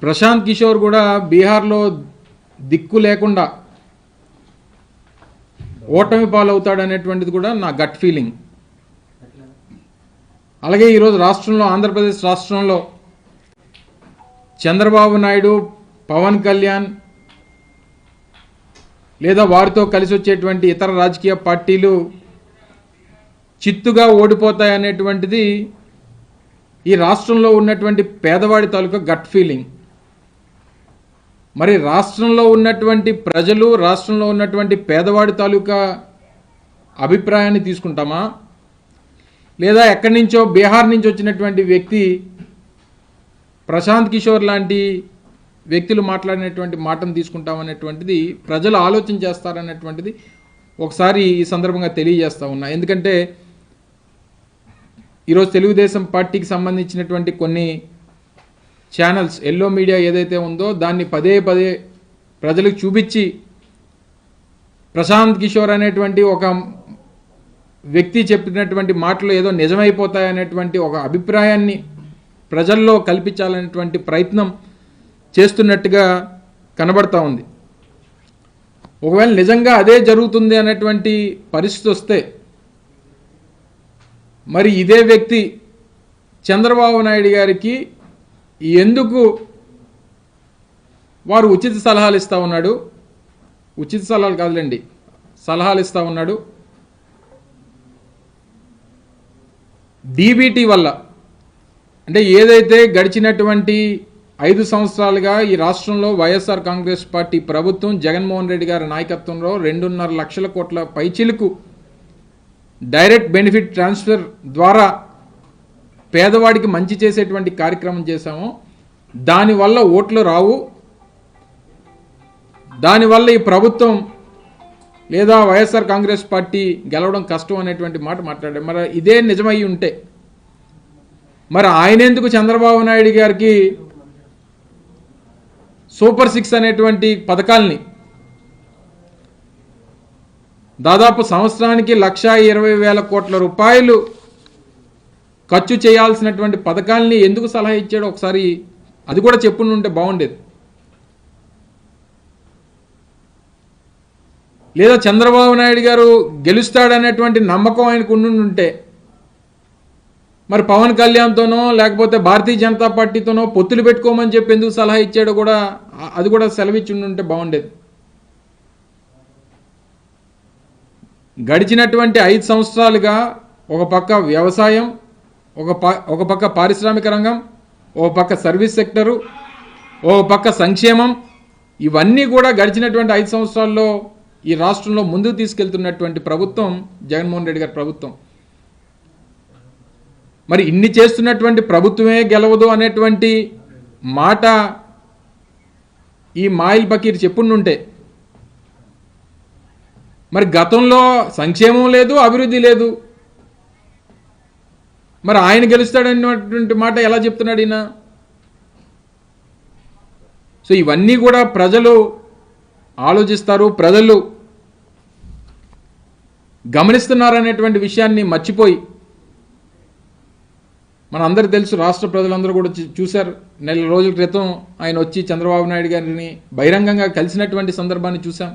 ప్రశాంత్ కిషోర్ కూడా బీహార్లో దిక్కు లేకుండా ఓటమి పాలవుతాడనేటువంటిది కూడా నా గట్ ఫీలింగ్. అలాగే ఈరోజు రాష్ట్రంలో, ఆంధ్రప్రదేశ్ రాష్ట్రంలో చంద్రబాబు నాయుడు, పవన్ కళ్యాణ్ లేదా వారితో కలిసి వచ్చేటువంటి ఇతర రాజకీయ పార్టీలు చిత్తుగా ఓడిపోతాయనేటువంటిది ఈ రాష్ట్రంలో ఉన్నటువంటి పేదవాడి తాలూకా గట్ ఫీలింగ్. మరి రాష్ట్రంలో ఉన్నటువంటి ప్రజలు, రాష్ట్రంలో ఉన్నటువంటి పేదవాడి తాలూకా అభిప్రాయాన్ని తీసుకుంటామా, లేదా ఎక్కడి నుంచో బీహార్ నుంచి వచ్చినటువంటి వ్యక్తి ప్రశాంత్ కిషోర్ లాంటి వ్యక్తులు మాట్లాడినటువంటి మాటను తీసుకుంటామనేటువంటిది ప్రజలు ఆలోచన చేస్తారనేటువంటిది ఒకసారి ఈ సందర్భంగా తెలియజేస్తా ఉన్నా. ఎందుకంటే ఈరోజు తెలుగుదేశం పార్టీకి సంబంధించినటువంటి కొన్ని ఛానల్స్, ఎల్లో మీడియా ఏదైతే ఉందో దాన్ని పదే పదే ప్రజలకు చూపించి ప్రశాంత్ కిషోర్ అనేటువంటి ఒక వ్యక్తి చెప్పినటువంటి మాటలు ఏదో నిజమైపోతాయనేటువంటి ఒక అభిప్రాయాన్ని ప్రజల్లో కల్పించాలనేటువంటి ప్రయత్నం చేస్తున్నట్టుగా కనబడతా ఉంది. ఒకవేళ నిజంగా అదే జరుగుతుంది అనేటువంటి పరిస్థితి వస్తే మరి ఇదే వ్యక్తి చంద్రబాబు నాయుడు గారికి ఎందుకు వారు ఉచిత సలహాలు ఇస్తూ ఉన్నాడు, ఉచిత సలహాలు కాదులేండి, సలహాలు ఇస్తూ ఉన్నాడు, డీబీటీ వల్ల, అంటే ఏదైతే గడిచినటువంటి 5 సంవత్సరాలుగా ఈ రాష్ట్రంలో వైఎస్ఆర్ కాంగ్రెస్ పార్టీ ప్రభుత్వం జగన్మోహన్ రెడ్డి గారి నాయకత్వంలో 2.5 లక్షల కోట్ల పైచిలుకు డైరెక్ట్ బెనిఫిట్ ట్రాన్స్ఫర్ ద్వారా పేదవాడికి మంచి చేసేటువంటి కార్యక్రమం చేశాము. దానివల్ల ఓట్లు రావు, దానివల్ల ఈ ప్రభుత్వం లేదా వైఎస్ఆర్ కాంగ్రెస్ పార్టీ గెలవడం కష్టం అనేటువంటి మాట మాట్లాడారు. మరి ఇదే నిజమై ఉంటే మరి ఆయన ఎందుకు చంద్రబాబు నాయుడు గారికి సూపర్ 6 అనేటువంటి పథకాల్ని దాదాపు సంవత్సరానికి 1,20,000 కోట్ల రూపాయలు ఖర్చు చేయాల్సినటువంటి పథకాల్ని ఎందుకు సలహా ఇచ్చాడో ఒకసారి అది కూడా చెప్పుంటే బాగుండేది. లేదా చంద్రబాబు నాయుడు గారు గెలుస్తాడనేటువంటి నమ్మకం ఆయనకు ఉండుంటే మరి పవన్ కళ్యాణ్తోనో లేకపోతే భారతీయ జనతా పార్టీతోనో పొత్తులు పెట్టుకోమని చెప్పి ఎందుకు సలహా ఇచ్చాడో కూడా అది కూడా సెలవిచ్చి ఉంటే బాగుండేది. గడిచినటువంటి 5 సంవత్సరాలుగా ఒక పక్క వ్యవసాయం, ఒక పక్క పారిశ్రామిక రంగం, ఒక పక్క సర్వీస్ సెక్టరు, ఒక పక్క సంక్షేమం, ఇవన్నీ కూడా గడిచినటువంటి 5 సంవత్సరాల్లో ఈ రాష్ట్రంలో ముందుకు తీసుకెళ్తున్నటువంటి ప్రభుత్వం జగన్మోహన్ రెడ్డి గారి ప్రభుత్వం. మరి ఇన్ని చేస్తున్నటువంటి ప్రభుత్వమే గెలవదు అనేటువంటి మాట ఈ మాయిల్ బకీర్ చెప్పుంటే మరి గతంలో సంక్షేమం లేదు, అభివృద్ధి లేదు, మరి ఆయన గెలుస్తాడనేటువంటి మాట ఎలా చెప్తున్నాడు ఈయన? సో ఇవన్నీ కూడా ప్రజలు ఆలోచిస్తారు, ప్రజలు గమనిస్తున్నారనేటువంటి విషయాన్ని మర్చిపోయి, మన అందరూ తెలుసు, రాష్ట్ర ప్రజలందరూ కూడా చూశారు. నెల రోజుల క్రితం ఆయన వచ్చి చంద్రబాబు నాయుడు గారిని బహిరంగంగా కలిసినటువంటి సందర్భాన్ని చూసాం.